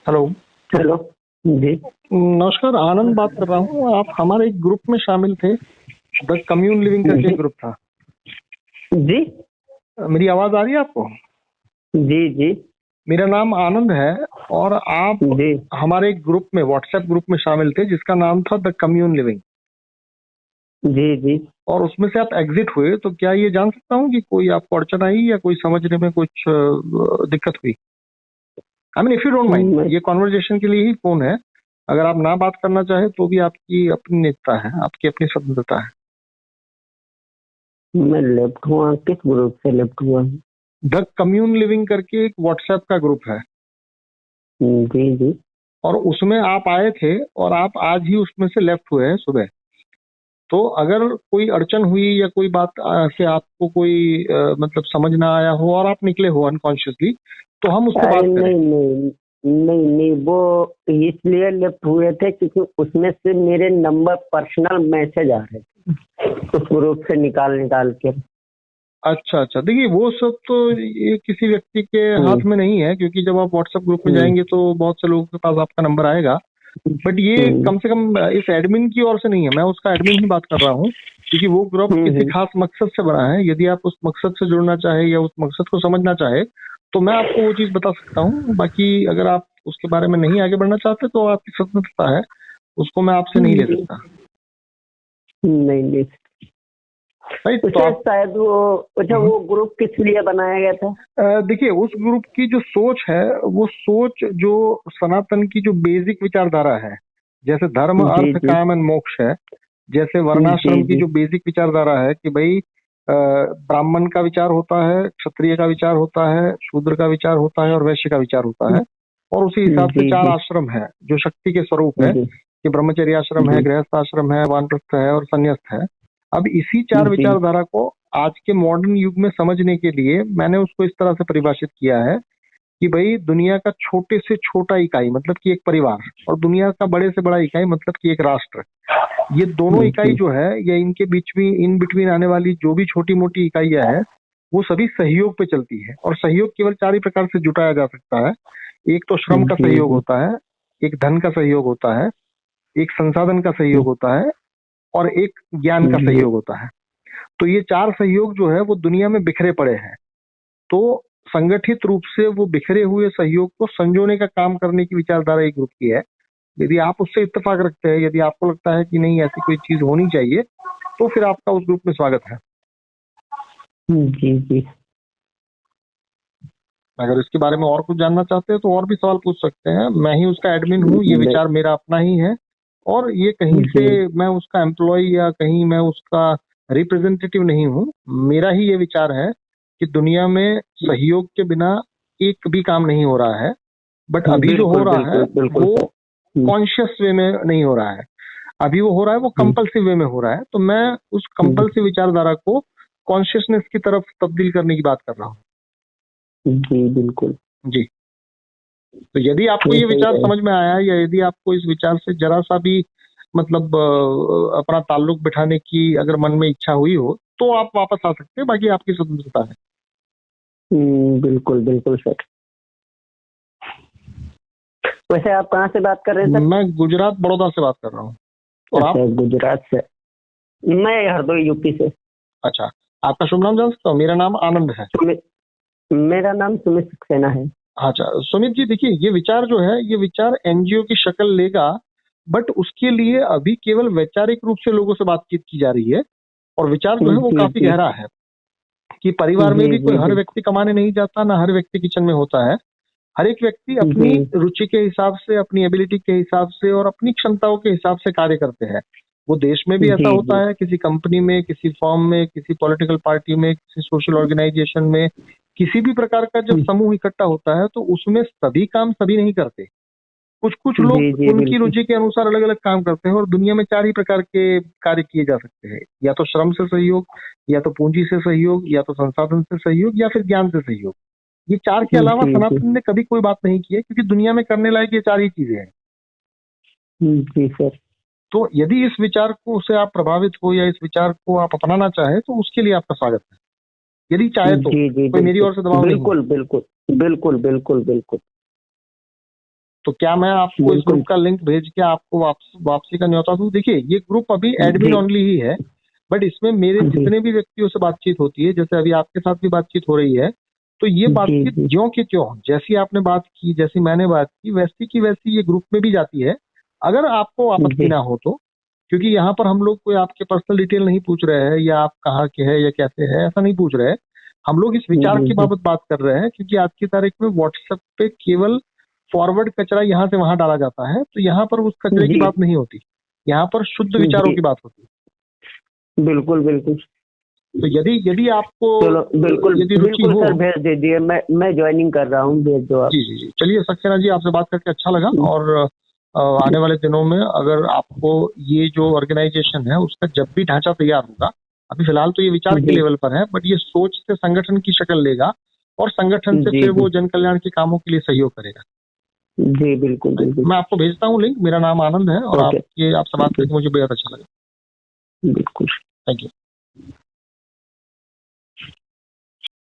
Hello. Hello जी। नमस्कार, आनंद बात कर रहा हूँ। आप हमारे एक ग्रुप में शामिल थे, द कम्यून लिविंग करके जी एक ग्रुप था। जी मेरी आवाज आ रही है आपको? जी जी मेरा नाम आनंद है और आप जी हमारे एक ग्रुप में, व्हाट्सएप ग्रुप में शामिल थे जिसका नाम था द कम्यून लिविंग। जी जी। और उसमें से आप एग्जिट हुए, तो क्या ये जान सकता हूँ कि कोई आपको अड़चन आई या कोई समझने में कुछ दिक्कत हुई? I mean, if you don't mind, मैं ये कॉन्वर्जेशन के लिए ही फोन है। अगर आप ना बात करना चाहे तो भी आपकी अपनी नेता है, आपकी अपनी स्वतंत्रता है। मैं लेफ्ट हुआ, किस ग्रुप से लेफ्ट हुआ? द कम्यून लिविंग करके एक व्हाट्सएप का ग्रुप है जी जी। और उसमें आप आए थे और आप आज ही उसमें से लेफ्ट हुए हैं सुबह। तो अगर कोई अड़चन हुई या कोई बात से आपको कोई मतलब समझ ना आया हो और आप निकले हो अनकॉन्शियसली, तो हम उस पर अरे बात करें। नहीं नहीं नहीं नहीं, वो इसलिए लेफ्ट हुए थे क्योंकि उसमें से मेरे नंबर पर्सनल मैसेज आ रहे थे उस ग्रुप से निकाल निकाल के। अच्छा अच्छा, देखिए वो सब तो ये किसी व्यक्ति के हाथ हम्म में नहीं है, क्योंकि जब आप व्हाट्सएप ग्रुप में हम्म जाएंगे तो बहुत से लोगों के पास आपका नंबर आएगा। बट ये हम्म कम से कम इस एडमिन की ओर से नहीं है, मैं उसका एडमिन ही बात कर रहा हूँ। क्योंकि वो ग्रुप किसी हम्म। खास मकसद से बना है। यदि आप उस मकसद से जुड़ना चाहे या उस मकसद को समझना चाहे तो मैं आपको वो चीज बता सकता हूँ। बाकी अगर आप उसके बारे में नहीं आगे बढ़ना चाहते तो आपकी स्वतंत्रता है, उसको मैं आपसे नहीं ले सकता। नहीं नहीं। राइट, तो उसे आप शायद वो, अच्छा, वो ग्रुप किस लिए बनाया गया था? देखिए, उस ग्रुप की जो सोच है, वो सोच जो सनातन की जो बेसिक विचारधारा है, जैसे धर्म जी अर्थ जी काम एंड मोक्ष है, जैसे जी वर्णाश्रम की जी जो बेसिक विचारधारा है कि भाई ब्राह्मण का विचार होता है, क्षत्रिय का विचार होता है, शूद्र का विचार होता है और वैश्य का विचार होता है। और उसी हिसाब से जी चार जी आश्रम है जो शक्ति के स्वरूप है, जी कि ब्रह्मचर्य आश्रम है, जी गृहस्थ आश्रम है, वानप्रस्थ है और संन्यास्त है। अब इसी चार जी विचारधारा को आज के मॉडर्न युग में समझने के लिए मैंने उसको इस तरह से परिभाषित किया है कि भाई दुनिया का छोटे से छोटा इकाई मतलब कि एक परिवार, और दुनिया का बड़े से बड़ा इकाई मतलब कि एक राष्ट्र, ये दोनों इकाई जी जो है या इनके बीच में इन बिटवीन आने वाली जो भी छोटी मोटी इकाइयां है, वो सभी सहयोग पे चलती है। और सहयोग केवल चार ही प्रकार से जुटाया जा सकता है। एक तो श्रम का सहयोग जी होता है, एक धन का सहयोग होता है, एक संसाधन का सहयोग होता है और एक ज्ञान का जी सहयोग होता है। तो ये चार सहयोग जो है वो दुनिया में बिखरे पड़े हैं। तो संगठित रूप से वो बिखरे हुए सहयोग को संजोने का काम करने की विचारधारा एक ग्रुप की है। यदि आप उससे इत्तेफाक रखते हैं, यदि आपको लगता है कि नहीं ऐसी कोई चीज होनी चाहिए, तो फिर आपका उस ग्रुप में स्वागत है। जी जी। अगर इसके बारे में और कुछ जानना चाहते हैं तो और भी सवाल पूछ सकते हैं। मैं ही उसका एडमिन हूँ, ये नहीं, विचार मेरा अपना ही है। और ये कहीं से जी मैं उसका एम्प्लॉय या कहीं मैं उसका रिप्रेजेंटेटिव नहीं हूँ। मेरा ही ये विचार है कि दुनिया में सहयोग के बिना एक भी काम नहीं हो रहा है। बट अभी जो हो बिल्कुल रहा है बिल्कुल बिल्कुल वो सर। कॉन्शियस वे में नहीं हो रहा है। अभी वो हो रहा है, वो कंपल्सिव वे में हो रहा है। तो मैं उस कंपल्सिव विचारधारा को कॉन्शियसनेस की तरफ तब्दील करने की बात कर रहा हूँ। जी बिल्कुल। जी। तो यदि आपको ये ये सही विचार है। समझ में आया या यदि आपको इस विचार से जरा सा भी मतलब अपना ताल्लुक बिठाने की अगर मन में इच्छा हुई हो तो आप वापस आ सकते हैं, बाकी आपकी स्वतंत्रता है। बिल्कुल बिल्कुल सर। वैसे आप कहाँ से बात कर रहे हैं सर? मैं गुजरात बड़ौदा से बात कर रहा हूँ। और आप? अच्छा, गुजरात से। मैं हरदोई यूपी से। अच्छा, आपका शुभ नाम जान सकता हूँ? मेरा नाम आनंद है। मेरा नाम सुमित सक्सेना है। अच्छा सुमित जी, देखिए ये विचार जो है ये विचार एनजीओ की शक्ल लेगा, बट उसके लिए अभी केवल वैचारिक रूप से लोगों से बातचीत की जा रही है। और विचार जो है वो जी काफी जी गहरा है कि परिवार में जी भी कोई जी हर व्यक्ति कमाने नहीं जाता, ना हर व्यक्ति किचन में होता है। हर एक व्यक्ति अपनी जी रुचि के हिसाब से, अपनी एबिलिटी के हिसाब से और अपनी क्षमताओं के हिसाब से कार्य करते हैं। वो देश में भी ऐसा जी होता है, किसी कंपनी में, किसी फर्म में, किसी पॉलिटिकल पार्टी में, किसी सोशल ऑर्गेनाइजेशन में, किसी भी प्रकार का जब जी समूह इकट्ठा होता है तो उसमें सभी काम सभी नहीं करते। कुछ कुछ जी लोग जी उनकी बिल्कुल। रुचि के अनुसार अलग अलग काम करते हैं। और दुनिया में चार ही प्रकार के कार्य किए जा सकते हैं, या तो श्रम से सहयोग, या तो पूंजी से सहयोग, या तो संसाधन से सहयोग, या फिर ज्ञान से सहयोग। ये चार के अलावा जी जी सनातन ने कभी कोई बात नहीं की है, क्योंकि दुनिया में करने लायक ये चार ही चीजें हैं। जी सर। तो यदि इस विचार को से आप प्रभावित हो या इस विचार को आप अपनाना चाहे तो उसके लिए आपका स्वागत है, यदि चाहे तो। जी जी कोई मेरी बिल्कुल ओर से दबाव नहीं है। बिल्कुल बिल्कुल बिल्कुल बिल्कुल बिल्कुल। तो क्या मैं आपको इस बिल्कुल। ग्रुप का लिंक भेज के आपको वापसी का न्योता दूं? देखिए, ये ग्रुप अभी एडमिन जी। ओनली ही है, बट इसमें मेरे जी जितने भी व्यक्तियों से बातचीत होती है, जैसे अभी आपके साथ भी बातचीत हो रही है, तो ये जी बातचीत जी ज्यों की त्यों, जैसी आपने बात की, जैसी मैंने बात की, वैसी की वैसी ये ग्रुप में भी जाती है, अगर आपको आपत्ति जी ना हो तो। क्योंकि यहाँ पर हम लोग कोई आपके पर्सनल डिटेल नहीं पूछ रहे हैं, या आप कहाँ के हैं या कैसे हैं, ऐसा नहीं पूछ रहे हैं। हम लोग इस विचार जी की जी बाबत बात कर रहे हैं, क्योंकि आज की तारीख में व्हाट्सएप पे केवल फॉरवर्ड कचरा यहाँ से वहां डाला जाता है, तो यहाँ पर उस कचरे की जी बात नहीं होती, यहाँ पर शुद्ध विचारों जी की बात होती है। बिल्कुल बिल्कुल। तो यदि यदि आपको चलो बिल्कुल यदि रुचि बिल्कुल हो। सर, भेज दीजिए, मैं ज्वाइनिंग कर रहा हूँ, भेज दो आप। जी जी जी, चलिए सक्सेना जी, आपसे बात करके अच्छा लगा। और आने वाले दिनों में अगर आपको ये जो ऑर्गेनाइजेशन है उसका जब भी ढांचा तैयार होगा, अभी फिलहाल तो ये विचार के जी लेवल पर है, बट ये सोच से संगठन की शक्ल लेगा, और संगठन से जी फिर जी वो जन कल्याण के कामों के लिए सहयोग करेगा। जी बिल्कुल बिल्कुल। मैं आपको भेजता हूँ लिंक। मेरा नाम आनंद है, और ओके। आपसे बात करके मुझे बेहद अच्छा लगा। बिल्कुल। Thank you.